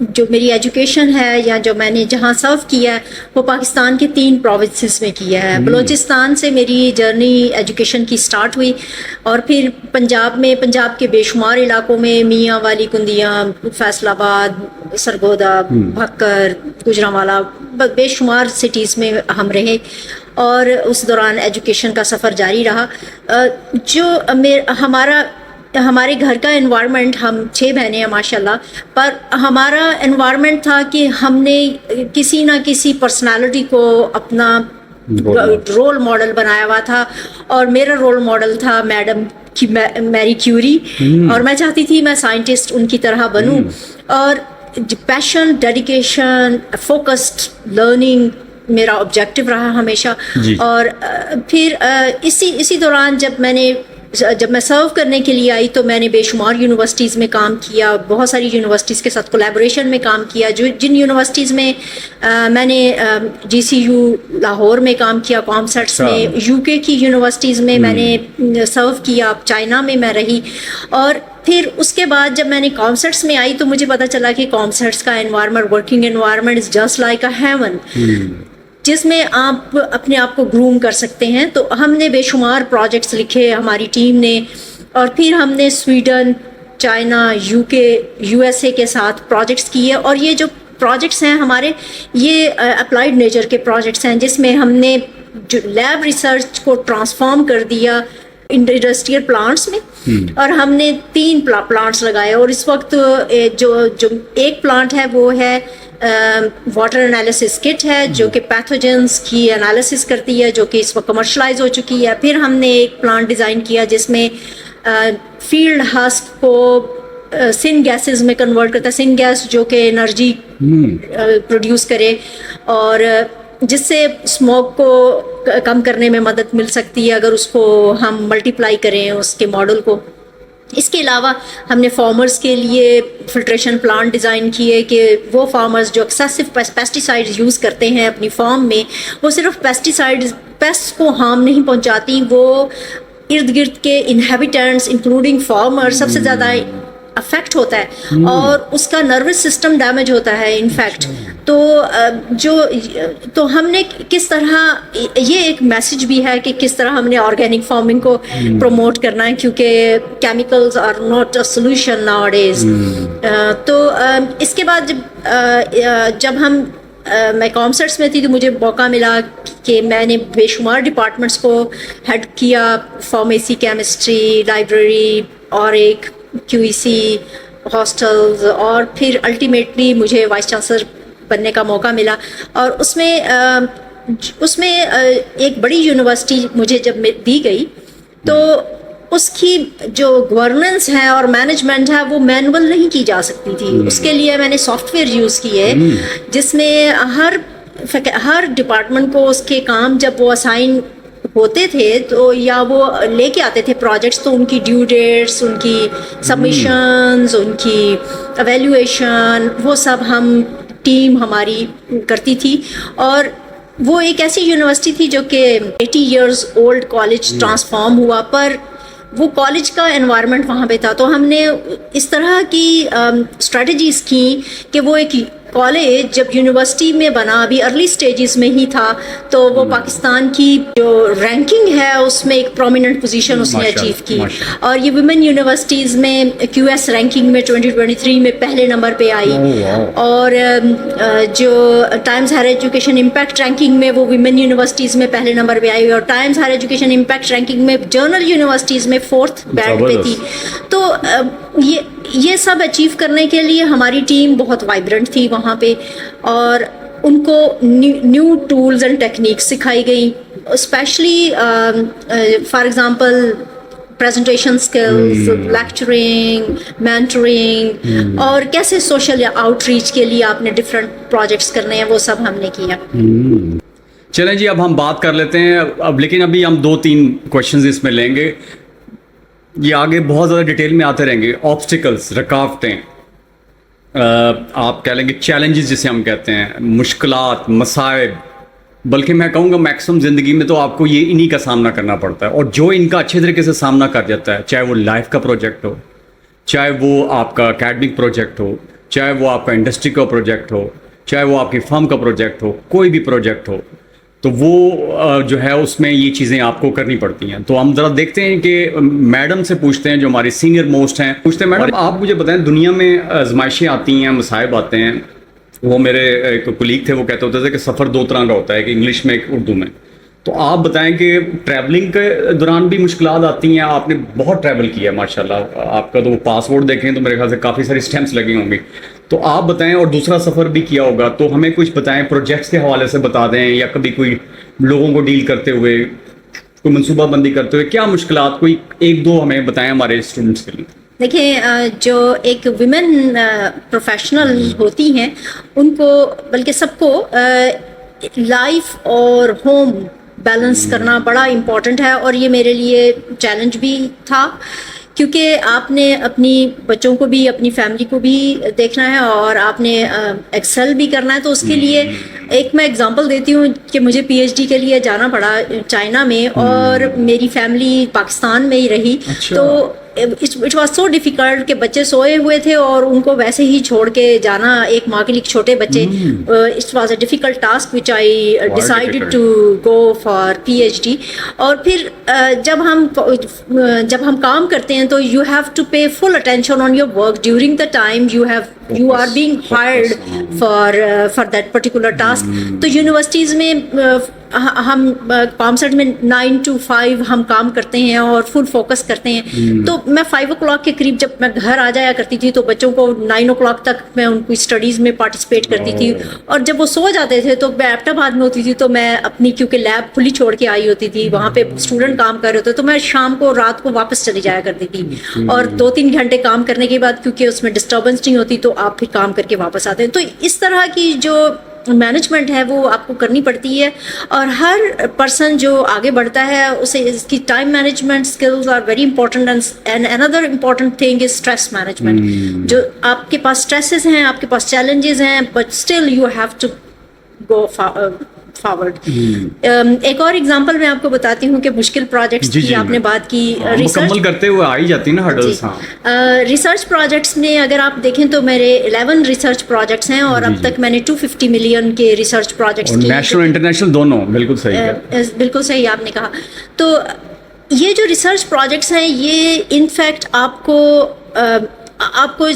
جو میری ایجوکیشن ہے یا جو میں نے جہاں سرو کیا ہے وہ پاکستان کے 3 پروونسز میں کیا ہے. بلوچستان سے میری جرنی ایجوکیشن کی سٹارٹ ہوئی اور پھر پنجاب میں، پنجاب کے بے شمار علاقوں میں، میاں والی کندیاں، فیصل آباد، سرگودا، بھکر، گوجرانوالا، بے شمار سٹیز میں ہم رہے اور اس دوران ایجوکیشن کا سفر جاری رہا. جو ہمارے گھر کا انوائرمنٹ، ہم 6 بہنیں ہیں ماشاء اللہ، پر ہمارا انوائرمنٹ تھا کہ ہم نے کسی نہ کسی پرسنالٹی کو اپنا رول ماڈل بنایا ہوا تھا اور میرا رول ماڈل تھا میڈم کی میری کیوری، اور میں چاہتی تھی میں سائنٹسٹ ان کی طرح بنوں. اور پیشن، ڈیڈیکیشن، فوکسڈ لرننگ میرا آبجیکٹو رہا ہمیشہ. اور پھر اسی دوران جب میں سرو کرنے کے لیے آئی تو میں نے بے شمار یونیورسٹیز میں کام کیا، بہت ساری یونیورسٹیز کے ساتھ کولیبوریشن میں کام کیا. جن یونیورسٹیز میں میں نے GCU لاہور میں کام کیا، کامسیٹس میں، UK کی یونیورسٹیز میں میں نے سرو کیا، چائنا میں میں رہی. اور پھر اس کے بعد جب میں نے کامسیٹس میں آئی تو مجھے پتہ چلا کہ کامسیٹس کا environment, working environment is just like a heaven, جس میں آپ اپنے آپ کو گروم کر سکتے ہیں. تو ہم نے بے شمار پروجیکٹس لکھے ہماری ٹیم نے، اور پھر ہم نے سویڈن، چائنا، UK، USA کے ساتھ پروجیکٹس کیے. اور یہ جو پروجیکٹس ہیں ہمارے، یہ اپلائیڈ نیچر کے پروجیکٹس ہیں جس میں ہم نے جو لیب ریسرچ کو ٹرانسفارم کر دیا انڈسٹریل پلانٹس میں. اور ہم نے 3 پلانٹس لگائے، اور اس وقت جو ایک پلانٹ ہے وہ ہے واٹر انالیسس کٹ ہے جو کہ پیتھوجنس کی انالیسس کرتی ہے، جو کہ اس وقت کمرشلائز ہو چکی ہے. پھر ہم نے ایک پلانٹ ڈیزائن کیا جس میں فیلڈ ہسک کو سن گیسز میں کنورٹ کرتا ہے، سن گیس جو کہ انرجی پروڈیوس کرے اور جس سے اسموک کو کم کرنے میں مدد مل سکتی ہے اگر اس کو ہم ملٹیپلائی کریں اس کے ماڈل کو. اس کے علاوہ ہم نے فارمرز کے لیے فلٹریشن پلانٹ ڈیزائن کیے کہ وہ فارمرز جو ایکسیسو پیسٹیسائڈز یوز کرتے ہیں اپنی فارم میں، وہ صرف پیسٹ کو ہارم نہیں پہنچاتی، وہ ارد گرد کے انہیبیٹنٹس انکلوڈنگ فارمر سب سے زیادہ افیکٹ ہوتا ہے اور اس کا نروس سسٹم ڈیمیج ہوتا ہے انفیکٹ. تو ہم نے کس طرح، یہ ایک میسج بھی ہے کہ کس طرح ہم نے آرگینک فارمنگ کو پروموٹ کرنا ہے، کیونکہ chemicals are not a solution nowadays. تو اس کے بعد جب میں کامسیٹس میں تھی تو مجھے موقع ملا کہ میں نے بے شمار ڈپارٹمنٹس کو ہیڈ کیا، فارمیسی، کیمسٹری، لائبریری اور ایک QEC، ہاسٹلز، اور پھر الٹیمیٹلی مجھے وائس چانسلر بننے کا موقع ملا. اور اس میں ایک بڑی یونیورسٹی مجھے جب دی گئی تو اس کی جو گورننس ہے اور مینجمنٹ ہے وہ مینول نہیں کی جا سکتی تھی. اس کے لیے میں نے سافٹ ویئر یوز کیے جس میں ہر ڈپارٹمنٹ کو اس کے کام جب وہ اسائن ہوتے تھے تو یا وہ لے کے آتے تھے پروجیکٹس تو ان کی ڈیو ڈیٹس، ان کی سبمیشنز، ان کی ایویلیویشن، وہ سب ٹیم ہماری کرتی تھی. اور وہ ایک ایسی یونیورسٹی تھی جو کہ 80 ایئرز اولڈ کالج ٹرانسفارم ہوا، پر وہ کالج کا انوائرمنٹ وہاں پہ تھا. تو ہم نے اس طرح کی اسٹریٹجیز کی کہ وہ ایک کالج جب یونیورسٹی میں بنا، ابھی ارلی سٹیجز میں ہی تھا، تو وہ پاکستان کی جو رینکنگ ہے اس میں ایک پرومیننٹ پوزیشن اس نے اچیو کی. اور یہ ویمن یونیورسٹیز میں QS رینکنگ میں 2023 میں پہلے نمبر پہ آئی. اور جو Times Higher Education Impact ranking میں وہ ویمن یونیورسٹیز میں پہلے نمبر پہ آئی، اور Times Higher Education Impact ranking میں جرنل یونیورسٹیز میں 4th بینڈ پہ تھی. تو یہ سب اچیو کرنے کے لیے ہماری ٹیم بہت وائبرنٹ تھی وہاں پہ، اور ان کو نیو ٹولز اینڈ ٹیکنیکس سکھائی گئی، specially for example presentation skills, lecturing, mentoring, اور کیسے سوشل آؤٹ ریچ کے لیے آپ نے ڈفرینٹ پروجیکٹس کرنے ہیں، وہ سب ہم نے کیا. چلیں جی، اب ہم بات کر لیتے ہیں لیکن ابھی ہم 2-3 کویشچنز اس میں لیں گے. یہ آگے بہت زیادہ ڈیٹیل میں آتے رہیں گے. آبسٹیکلس، رکاوٹیں، آپ کہہ لیں گے چیلنجز جسے ہم کہتے ہیں، مشکلات، مصائب، بلکہ میں کہوں گا میکسیمم زندگی میں تو آپ کو یہ انہی کا سامنا کرنا پڑتا ہے. اور جو ان کا اچھے طریقے سے سامنا کر جاتا ہے، چاہے وہ لائف کا پروجیکٹ ہو، چاہے وہ آپ کا اکیڈمک پروجیکٹ ہو، چاہے وہ آپ کا انڈسٹری کا پروجیکٹ ہو, چاہے وہ آپ کی فرم کا پروجیکٹ ہو, کوئی بھی پروجیکٹ ہو, تو وہ جو ہے اس میں یہ چیزیں آپ کو کرنی پڑتی ہیں. تو ہم ذرا دیکھتے ہیں کہ میڈم سے پوچھتے ہیں جو ہماری سینئر موسٹ ہیں. پوچھتے ہیں میڈم آپ مجھے بتائیں, دنیا میں آزمائشیں آتی ہیں, مصائب آتے ہیں. وہ میرے ایک کولیگ تھے, وہ کہتے ہوتے تھے کہ سفر دو طرح کا ہوتا ہے, کہ انگلش میں ایک اردو میں. تو آپ بتائیں کہ ٹریولنگ کے دوران بھی مشکلات آتی ہیں. آپ نے بہت ٹریول کیا ہے ماشاء اللہ, آپ کا تو پاسپورٹ دیکھیں تو میرے خیال سے کافی ساری اسٹیمپس لگی ہوں گی. تو آپ بتائیں, اور دوسرا سفر بھی کیا ہوگا, تو ہمیں کچھ بتائیں پروجیکٹس کے حوالے سے بتا دیں, یا کبھی کوئی لوگوں کو ڈیل کرتے ہوئے, کوئی منصوبہ بندی کرتے ہوئے کیا مشکلات, کوئی ایک دو ہمیں بتائیں ہمارے اسٹوڈنٹس کے لیے. دیکھیں, جو ایک ویمن پروفیشنل ہوتی ہیں ان کو, بلکہ سب کو, لائف اور ہوم بیلنس کرنا بڑا امپورٹنٹ ہے. اور یہ میرے لیے چیلنج بھی تھا, کیونکہ آپ نے اپنی بچوں کو بھی, اپنی فیملی کو بھی دیکھنا ہے, اور آپ نے ایکسل بھی کرنا ہے. تو اس کے لیے ایک میں اگزامپل دیتی ہوں کہ مجھے پی ایچ ڈی کے لیے جانا پڑا چائنا میں, اور میری فیملی پاکستان میں ہی رہی. تو اٹ واز سو ڈیفیکلٹ کہ بچے سوئے ہوئے تھے اور ان کو ویسے ہی چھوڑ کے جانا, ایک ماں کے لیے چھوٹے بچے. It was a difficult task which I decided to go for P H D. اور پھر جب ہم کام کرتے ہیں تو you have to pay full attention on your work during the time you are being hired for that particular task. تو universities میں ہم پامسٹ میں 9 to 5 ہم کام کرتے ہیں اور فل فوکس کرتے ہیں. تو میں 5 o'clock کے قریب جب میں گھر آ جایا کرتی تھی تو بچوں کو 9 o'clock تک میں ان کی اسٹڈیز میں پارٹیسپیٹ کرتی تھی. اور جب وہ سو جاتے تھے تو میں ایبٹ آباد میں ہوتی تھی, تو میں اپنی, کیونکہ لیب کھلی چھوڑ کے آئی ہوتی تھی, وہاں پہ اسٹوڈنٹ کام کر رہے ہوتے, تو میں شام کو رات کو واپس چلی جایا کرتی تھی. اور 2-3 گھنٹے کام کرنے کے بعد, کیونکہ اس میں ڈسٹربنس نہیں ہوتی, تو آپ پھر کام کر کے واپس آتے ہیں. تو اس طرح کی جو مینجمنٹ ہے وہ آپ کو کرنی پڑتی ہے. اور ہر پرسن جو آگے بڑھتا ہے اسے اس کی time management skills are very important. And another important thing is stress management. جو آپ کے پاس اسٹریسز ہیں, آپ کے پاس چیلنجز ہیں, but still you have to go forward. ایک اور ایگزامپل میں آپ کو بتاتی ہوں کہ مشکل پروجیکٹس کی آپ نے بات کی, مکمل کرتے ہوئے آ ہی جاتی نا ہرڈلز. ریسرچ پروجیکٹس میں اگر آپ دیکھیں تو میرے 11 ریسرچ پروجیکٹس ہیں, اور اب تک میں نے 250 ملین کے ریسرچ پروجیکٹس کیے, نیشنل انٹرنیشنل دونوں. بالکل صحیح ہے, بالکل صحیح آپ نے کہا. تو یہ جو ریسرچ پروجیکٹس ہیں یہ انفیکٹ آپ کو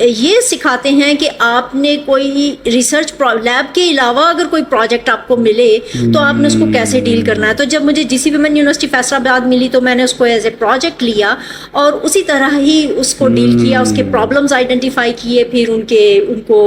یہ سکھاتے ہیں کہ آپ نے کوئی ریسرچ لیب کے علاوہ اگر کوئی پروجیکٹ آپ کو ملے تو آپ نے اس کو کیسے ڈیل کرنا ہے. تو جب مجھے جی سی ویمن یونیورسٹی فیصل آباد ملی تو میں نے اس کو ایز اے پروجیکٹ لیا اور اسی طرح ہی اس کو ڈیل کیا, اس کے پرابلمس آئیڈینٹیفائی کیے, پھر ان کو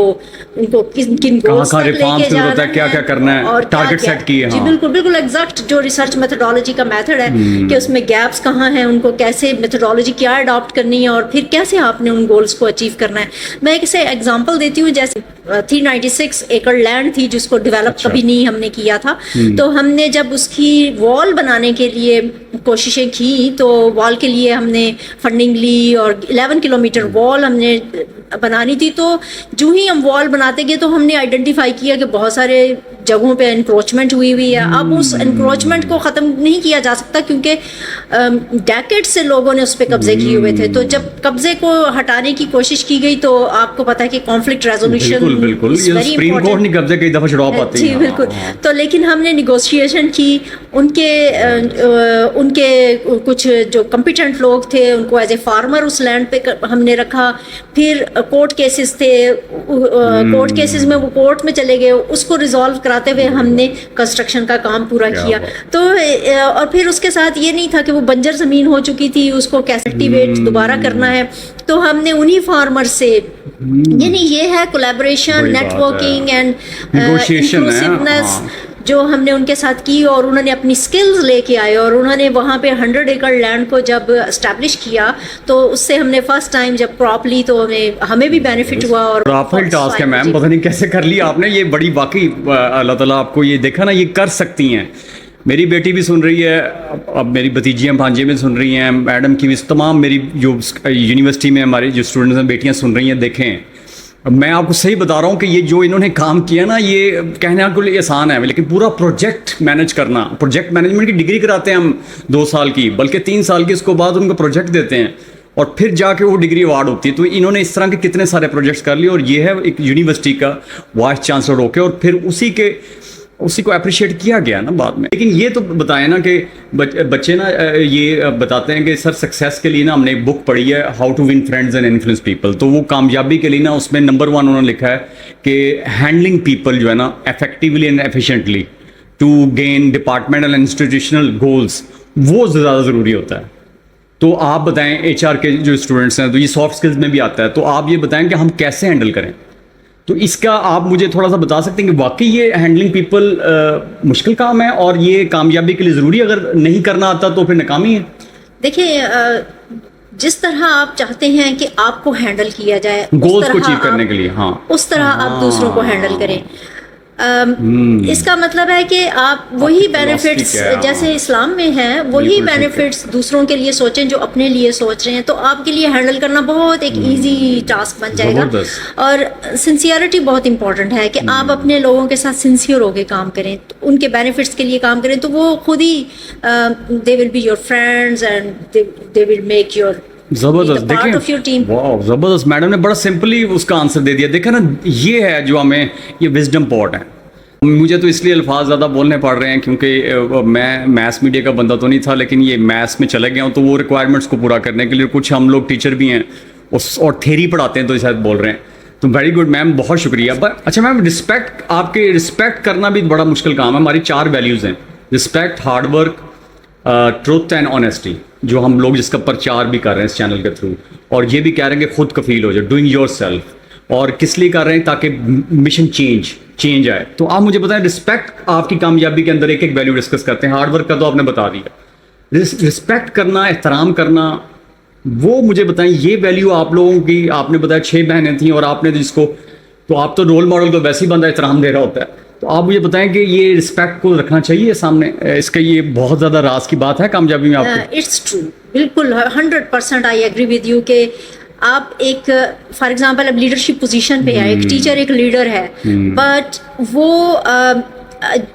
کن گولز تک لے کے جانا ہے, کیا کیا کرنا ہے, اور ٹارگیٹ سیٹ کیے. جی بالکل ایگزیکٹ جو ریسرچ میتھڈالوجی کا میتھڈ ہے کہ اس میں گیپس کہاں ہیں, ان کو کیسے میتھڈالوجی کیا اڈاپٹ کرنی ہے, اور پھر کیسے آپ نے گولز کو اچیو کرنا ہے. میں ایک سے ایگزامپل دیتی ہوں, جیسے 396 ایکڑ لینڈ تھی جس کو ڈیولپ کبھی نہیں ہم نے کیا تھا. تو ہم نے جب اس کی وال بنانے کے لیے کوششیں کی تو وال کے لیے ہم نے فنڈنگ لی اور 11 کلومیٹر وال ہم نے بنانی تھی. تو جو ہی ہم وال بناتے گئے تو ہم نے آئیڈینٹیفائی کیا کہ بہت سارے جگہوں پہ انکروچمنٹ ہوئی ہے. اب اس انکروچمنٹ کو ختم نہیں کیا جا سکتا کیونکہ ڈیکیڈ سے لوگوں نے اس پہ قبضے کیے ہوئے تھے. تو جب قبضے کو ہٹانے کی کوشش کی گئی تو آپ کو پتا ہے کہ کانفلکٹ ریزولوشن بالکل سپریم کورٹ نے قبضے کئی دفعہ چھڑوا پاتی. جی بالکل. تو لیکن ہم نے نیگوشیشن کی, ان کے کچھ جو کمپیٹنٹ لوگ تھے ان کو ایز اے فارمر اس لینڈ پہ ہم نے رکھا. پھر کورٹ کیسز تھے, کورٹ کیسز میں وہ کورٹ میں چلے گئے, اس کو ریزالو کراتے ہوئے ہم نے کنسٹرکشن کا کام پورا کیا. تو اور پھر اس کے ساتھ یہ نہیں تھا کہ وہ بنجر زمین ہو چکی تھی, اس کو کیسے ایکٹیویٹ دوبارہ کرنا ہے. تو ہم نے انہی فارمر سے, یعنی یہ ہے کولیبوریشن, نیٹ ورکنگ اینڈ انکلوسیونیس جو ہم نے ان کے ساتھ کی, اور انہوں نے اپنی سکلز لے کے آئے اور انہوں نے وہاں پہ 100 ایکڑ لینڈ کو جب اسٹیبلش کیا تو اس سے ہم نے فرسٹ ٹائم جب کراپ لی تو ہمیں بھی بینیفٹ ہوا. اور رافل ٹاسک ہے میم, پتہ نہیں کیسے کر لیا آپ نے یہ, بڑی واقعی اللہ تعالیٰ آپ کو یہ دیکھا نا, یہ کر سکتی ہیں. میری بیٹی بھی سن رہی ہے, اب میری بھتیجیاں بھانجے بھی سن رہی ہیں, میڈم کی بھی, تمام میری جو یونیورسٹی میں ہماری جو اسٹوڈنٹس ہیں بیٹیاں سن رہی ہیں. دیکھیں میں آپ کو صحیح بتا رہا ہوں کہ یہ جو انہوں نے کام کیا نا یہ کہنے کو لیے آسان ہے, لیکن پورا پروجیکٹ مینیج کرنا, پروجیکٹ مینجمنٹ کی ڈگری کراتے ہیں ہم 2 سال کی, بلکہ 3 سال کی, اس کو بعد ان کو پروجیکٹ دیتے ہیں اور پھر جا کے وہ ڈگری ایوارڈ ہوتی ہے. تو انہوں نے اس طرح کے کتنے سارے پروجیکٹس کر لیے, اور یہ ہے ایک یونیورسٹی کا وائس چانسلر ہو کے, اور پھر اسی کو اپریشیٹ کیا گیا نا بعد میں. لیکن یہ تو بتائیں نا کہ بچے نا یہ بتاتے ہیں کہ سر سکسیس کے لیے نا ہم نے ایک بک پڑھی ہے, how to win friends and influence people. تو وہ کامیابی کے لیے نا اس میں نمبر 1 انہوں نے لکھا ہے کہ ہینڈلنگ پیپل جو ہے نا effectively and efficiently to gain departmental and institutional goals, وہ زیادہ ضروری ہوتا ہے. تو آپ بتائیں ایچ آر کے جو اسٹوڈنٹس ہیں, تو یہ سافٹ اسکلز میں بھی آتا ہے, تو آپ یہ بتائیں کہ ہم کیسے ہینڈل کریں. تو اس کا آپ مجھے تھوڑا سا بتا سکتے ہیں کہ واقعی یہ ہینڈلنگ پیپل مشکل کام ہے, اور یہ کامیابی کے لیے ضروری, اگر نہیں کرنا آتا تو پھر ناکامی ہے. دیکھیے جس طرح آپ چاہتے ہیں کہ آپ کو ہینڈل کیا جائے, گولز کو اچیو کرنے کے لیے, ہاں اس طرح آپ دوسروں کو ہینڈل کریں. اس کا مطلب ہے کہ آپ وہی بینیفٹس جیسے اسلام میں ہیں وہی بینیفٹس دوسروں کے لیے سوچیں جو اپنے لیے سوچ رہے ہیں, تو آپ کے لیے ہینڈل کرنا بہت ایک ایزی ٹاسک بن جائے گا. اور سنسیئرٹی بہت امپورٹنٹ ہے کہ آپ اپنے لوگوں کے ساتھ سنسیئر ہو کے کام کریں, ان کے بینیفٹس کے لیے کام کریں, تو وہ خود ہی they will be your friends and they will make your زبردست. دیکھیں واو زبردست, میڈم نے بڑا سمپلی اس کا آنسر دے دیا. دیکھیں نا یہ ہے جو ہمیں یہ وزڈم پاٹ ہے. مجھے تو اس لیے الفاظ زیادہ بولنے پڑ رہے ہیں کیونکہ میں میتھس میڈیا کا بندہ تو نہیں تھا, لیکن یہ میتھس میں چلے گیا ہوں, تو وہ ریکوائرمنٹس کو پورا کرنے کے لیے کچھ ہم لوگ ٹیچر بھی ہیں اور تھیری پڑھاتے ہیں, تو شاید بول رہے ہیں. تو ویری گڈ میم, بہت شکریہ. اچھا میم, رسپیکٹ, آپ کے رسپیکٹ کرنا بھی بڑا مشکل کام ہے. ہماری 4 ویلیوز ہیں, respect, hard work, truth and honesty, جو ہم لوگ جس کا پرچار بھی کر رہے ہیں اس چینل کے تھرو, اور یہ بھی کہہ رہے ہیں کہ خود کفیل ہو جائے, ڈوئنگ یور سیلف. اور کس لیے کر رہے ہیں, تاکہ مشن چینج آئے. تو آپ مجھے بتائیں رسپیکٹ آپ کی کامیابی کے اندر ایک ویلیو ڈسکس کرتے ہیں. ہارڈ ورک کا تو آپ نے بتا دیا, رسپیکٹ کرنا, احترام کرنا, وہ مجھے بتائیں یہ ویلیو آپ لوگوں کی. آپ نے بتایا 6 بہنیں تھیں, اور آپ نے جس کو, تو آپ تو رول ماڈل کو ویسے ہی بندہ احترام دے رہا ہوتا ہے. تو آپ مجھے بتائیں کہ یہ رسپیکٹ کو رکھنا چاہیے سامنے, اس کا یہ بہت زیادہ راز کی بات ہے کامیابی میں آپ کو. اٹس ٹرو, بالکل 100% آئی ایگری ود یو کہ آپ ایک فار ایگزامپل اب لیڈرشپ پوزیشن پہ ہے, ایک ٹیچر ایک لیڈر ہے, بٹ وہ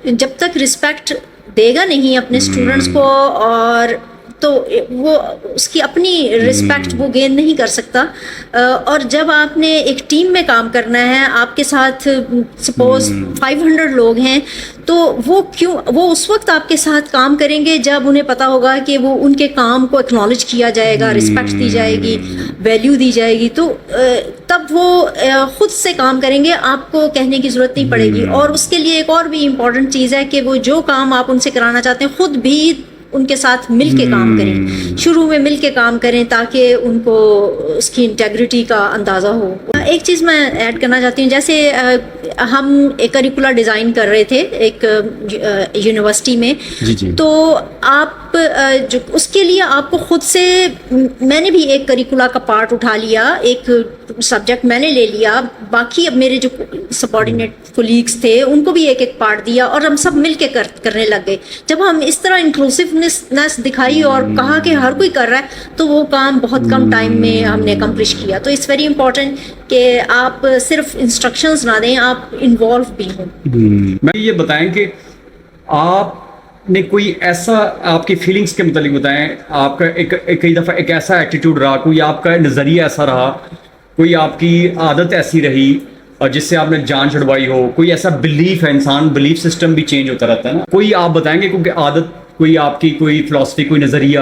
جب تک رسپیکٹ دے گا نہیں اپنے اسٹوڈنٹس کو, اور تو وہ اس کی اپنی رسپیکٹ وہ گین نہیں کر سکتا. اور جب آپ نے ایک ٹیم میں کام کرنا ہے, آپ کے ساتھ سپوز 500 لوگ ہیں, تو وہ اس وقت آپ کے ساتھ کام کریں گے جب انہیں پتہ ہوگا کہ وہ ان کے کام کو ایکنالج کیا جائے گا, رسپیکٹ دی جائے گی, ویلیو دی جائے گی, تو تب وہ خود سے کام کریں گے, آپ کو کہنے کی ضرورت نہیں پڑے گی. اور اس کے لیے ایک اور بھی امپورٹنٹ چیز ہے کہ وہ جو کام آپ ان سے کرانا چاہتے ہیں خود بھی ان کے ساتھ مل کے کام کریں, شروع میں مل کے کام کریں, تاکہ ان کو اس کی انٹیگریٹی کا اندازہ ہو. ایک چیز میں ایڈ کرنا چاہتی ہوں, جیسے ہم ایک کریکولر ڈیزائن کر رہے تھے ایک یونیورسٹی میں, تو آپ جو اس کے لیے آپ کو خود سے, میں نے بھی ایک کریکولا کا پارٹ اٹھا لیا, ایک سبجیکٹ میں نے لے لیا, باقی اب میرے جو سبارڈینیٹ کولیگس تھے ان کو بھی ایک پارٹ دیا, اور ہم سب مل کے کرنے لگ گئے. جب ہم اس طرح انکلوسیونیس دکھائی اور کہا کہ ہر کوئی کر رہا ہے, تو وہ کام بہت کم ٹائم میں ہم نے اکمپلش کیا. تو اٹس ویری امپورٹنٹ کہ آپ صرف انسٹرکشنز نہ دیں, آپ انوالو بھی ہوں. میں یہ بتائیں کہ آپ نے کوئی ایسا, آپ کی فیلنگس کے متعلق بتائیں, آپ کا کئی دفعہ ایک ایسا ایٹیٹیوڈ رہا, کوئی آپ کا نظریہ ایسا رہا, کوئی آپ کی عادت ایسی رہی اور جس سے آپ نے جان چھڑوائی ہو, کوئی ایسا بلیف ہے, انسان بلیف سسٹم بھی چینج ہوتا رہتا ہے نا, کوئی آپ بتائیں گے کیونکہ عادت, کوئی آپ کی کوئی فلاسفی, کوئی نظریہ,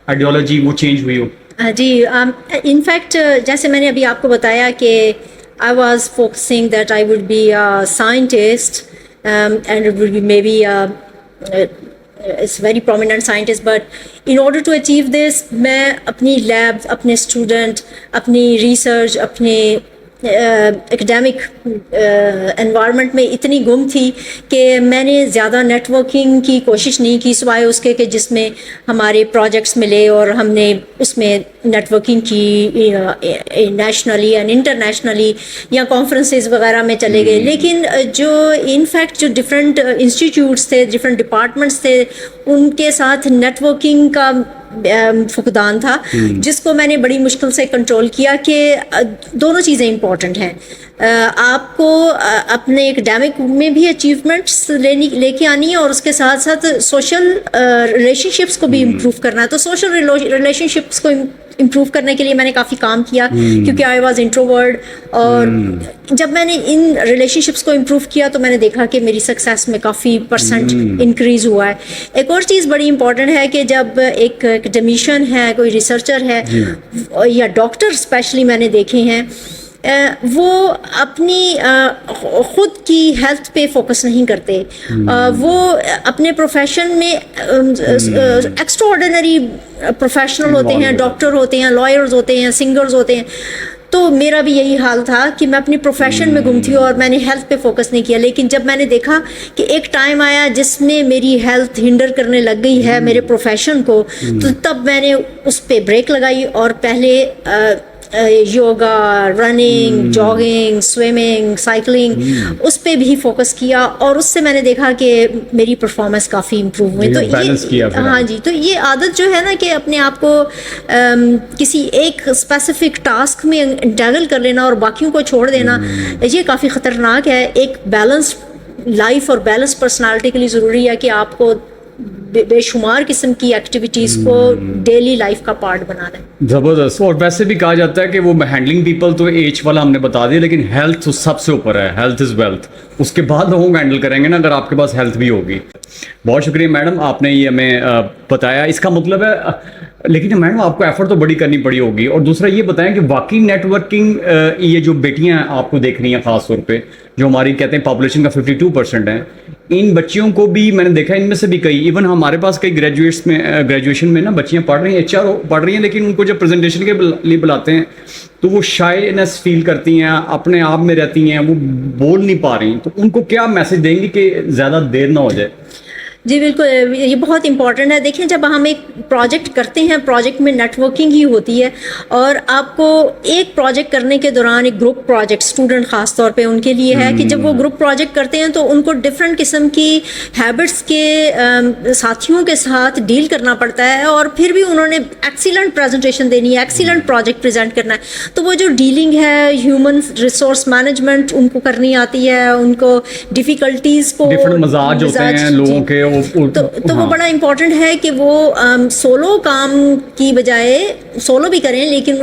آئیڈیالوجی وہ چینج ہوئی ہو؟ جی, ان فیکٹ جیسے میں نے ابھی آپ کو بتایا کہ I was focusing that I would be a scientist, and it would be maybe it's very prominent scientist, but in order to achieve this میں اپنی لیب, اپنے اسٹوڈنٹ, اپنی ریسرچ, اپنے ایکڈیمک انوائرمنٹ میں اتنی گم تھی کہ میں نے زیادہ نیٹ ورکنگ کی کوشش نہیں کی, سوائے اس کے کہ جس میں ہمارے پروجیکٹس ملے اور ہم نے اس میں نیٹ ورکنگ کی نیشنلی اینڈ انٹرنیشنلی, یا کانفرنسز وغیرہ میں چلے گئے. لیکن جو ان فیکٹ جو ڈفرینٹ انسٹیٹیوٹس تھے, ڈفرینٹ ڈپارٹمنٹس تھے, ان کے ساتھ نیٹ ورکنگ کا فقدان تھا, جس کو میں نے بڑی مشکل سے کنٹرول کیا. کہ دونوں چیزیں امپورٹنٹ ہیں, آپ کو اپنے ایکڈیمک میں بھی اچیومنٹس لے کے آنی ہے, اور اس کے ساتھ ساتھ سوشل ریلیشن شپس کو بھی امپروو کرنا ہے. تو سوشل ریلیشن شپس کو امپروو کرنے کے لیے میں نے کافی کام کیا کیونکہ آئی واز انٹروورٹ, اور جب میں نے ان ریلیشن شپس کو امپروو کیا تو میں نے دیکھا کہ میری سکسیس میں کافی پرسنٹ انکریز ہوا ہے. ایک اور چیز بڑی امپورٹنٹ ہے کہ جب ایک اکیڈمیشین ہے, کوئی ریسرچر ہے یا ڈاکٹر اسپیشلی میں نے دیکھے ہیں, وہ اپنی خود کی ہیلتھ پہ فوکس نہیں کرتے, وہ اپنے پروفیشن میں ایکسٹرا آرڈینری پروفیشنل ہوتے ہیں, ڈاکٹر ہوتے ہیں, لائرز ہوتے ہیں, سنگرز ہوتے ہیں. تو میرا بھی یہی حال تھا کہ میں اپنی پروفیشن میں گم تھی اور میں نے ہیلتھ پہ فوکس نہیں کیا. لیکن جب میں نے دیکھا کہ ایک ٹائم آیا جس میں میری ہیلتھ ہنڈر کرنے لگ گئی ہے میرے پروفیشن کو, تو تب میں نے اس پہ بریک لگائی اور پہلے yoga, running, jogging, swimming, cycling, اس پہ بھی فوکس کیا, اور اس سے میں نے دیکھا کہ میری پرفارمنس کافی امپروو ہوئی. تو یہ ہاں جی, تو یہ عادت جو ہے نا کہ اپنے آپ کو کسی ایک اسپیسیفک ٹاسک میں انٹیگل کر لینا اور باقیوں کو چھوڑ دینا, یہ کافی خطرناک ہے. ایک بیلنسڈ لائف اور بیلنس پرسنالٹی کے لیے ضروری ہے کہ آپ کو بے شمار قسم کی ایکٹیویٹیز کو ڈیلی لائف کا پارٹ بنا دیں. زبردست. اور ویسے بھی کہا جاتا ہے کہ وہ ہینڈلنگ پیپل تو ایج والا ہم نے بتا دیا, لیکن ہیلتھ سب سے اوپر ہے. Health is wealth. اس کے بعد لوگوں کو ہینڈل کریں گے نا اگر آپ کے پاس ہیلتھ بھی ہوگی. بہت شکریہ میڈم, آپ نے یہ ہمیں بتایا. اس کا مطلب ہے, لیکن میڈم آپ کو ایفرٹ تو بڑی کرنی پڑی ہوگی. اور دوسرا یہ بتائیں کہ واقعی نیٹ ورکنگ, یہ جو بیٹیاں آپ کو دیکھ رہی ہیں خاص طور پہ, جو ہماری کہتے ہیں پاپولیشن کا 52% ہے, ان بچیوں کو بھی میں نے دیکھا, ان میں سے بھی کئی, ایون ہمارے پاس کئی گریجویشن میں نا بچیاں پڑھ رہی ہیں, HR پڑھ رہی ہیں, لیکن ان کو جب پریزنٹیشن کے لیے بلاتے ہیں تو وہ شائنس فیل کرتی ہیں, اپنے آپ میں رہتی ہیں, وہ بول نہیں پا رہی. تو ان کو کیا میسج دیں گی کہ زیادہ دیر نہ ہو جائے؟ جی بالکل, یہ بہت امپورٹنٹ ہے. دیکھیں جب ہم ایک پروجیکٹ کرتے ہیں, پروجیکٹ میں نیٹ ورکنگ ہی ہوتی ہے, اور آپ کو ایک پروجیکٹ کرنے کے دوران ایک گروپ پروجیکٹ, اسٹوڈنٹ خاص طور پہ ان کے لیے ہے کہ جب وہ گروپ پروجیکٹ کرتے ہیں تو ان کو ڈفرینٹ قسم کی ہیبٹس کے ساتھیوں کے ساتھ ڈیل کرنا پڑتا ہے, اور پھر بھی انہوں نے ایکسیلنٹ پریزنٹیشن دینی ہے, ایکسیلنٹ پروجیکٹ پریزنٹ کرنا ہے. تو وہ جو ڈیلنگ ہے, ہیومن ریسورس مینجمنٹ ان کو کرنی آتی ہے, ان کو ڈیفیکلٹیز کو, ڈفرینٹ مزاج ہوتے ہیں لوگوں کے, تو وہ بڑا امپورٹنٹ ہے کہ وہ سولو کام کی بجائے سولو بھی کریں, لیکن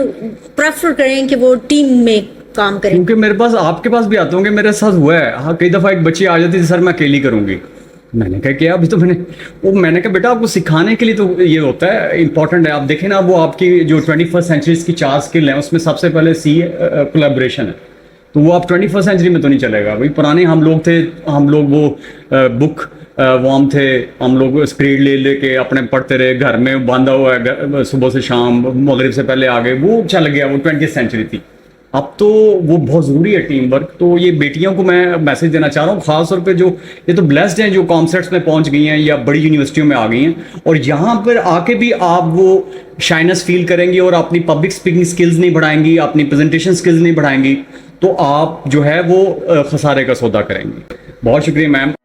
پریفر کریں کہ وہ ٹیم میں کام کریں. کیونکہ میرے پاس, آپ کے پاس بھی آتے ہوں گے, میرے ساتھ ہوا ہے ہاں, کئی دفعہ ایک بچی آ جاتی تھی, سر میں اکیلی کروں گی. میں نے کہا کہ ابھی تو میں نے کہا بیٹا آپ کو سکھانے کے لیے تو یہ ہوتا ہے, امپورٹنٹ ہے. آپ دیکھیں نا, وہ آپ کی جو 21st سینچریز کی 4 اسکل ہیں اس میں سب سے پہلے کولیبریشن ہے. تو وہ آپ 21st سینچری میں تو نہیں چلے گا. وہی پرانے ہم لوگ تھے, ہم لوگ وہ بک وارم تھے, ہم لوگ اسکرین لے کے اپنے پڑھتے رہے, گھر میں باندھا ہوا ہے, صبح سے شام, مغرب سے پہلے آ گئے, وہ چل گیا, وہ 20th سینچری تھی. اب تو وہ بہت ضروری ہے ٹیم ورک. تو یہ بیٹیوں کو میں میسج دینا چاہ رہا ہوں, خاص طور پہ جو یہ تو بلیسڈ ہیں جو کانسرٹس میں پہنچ گئی ہیں یا بڑی یونیورسٹیوں میں آ گئی ہیں, اور یہاں پر آ کے بھی آپ وہ شائنس فیل کریں گی اور اپنی پبلک اسپیکنگ اسکلز نہیں بڑھائیں گی, اپنی پریزنٹیشن اسکلز نہیں بڑھائیں گی, تو آپ جو ہے وہ خسارے کا سودا کریں گی. بہت شکریہ میم.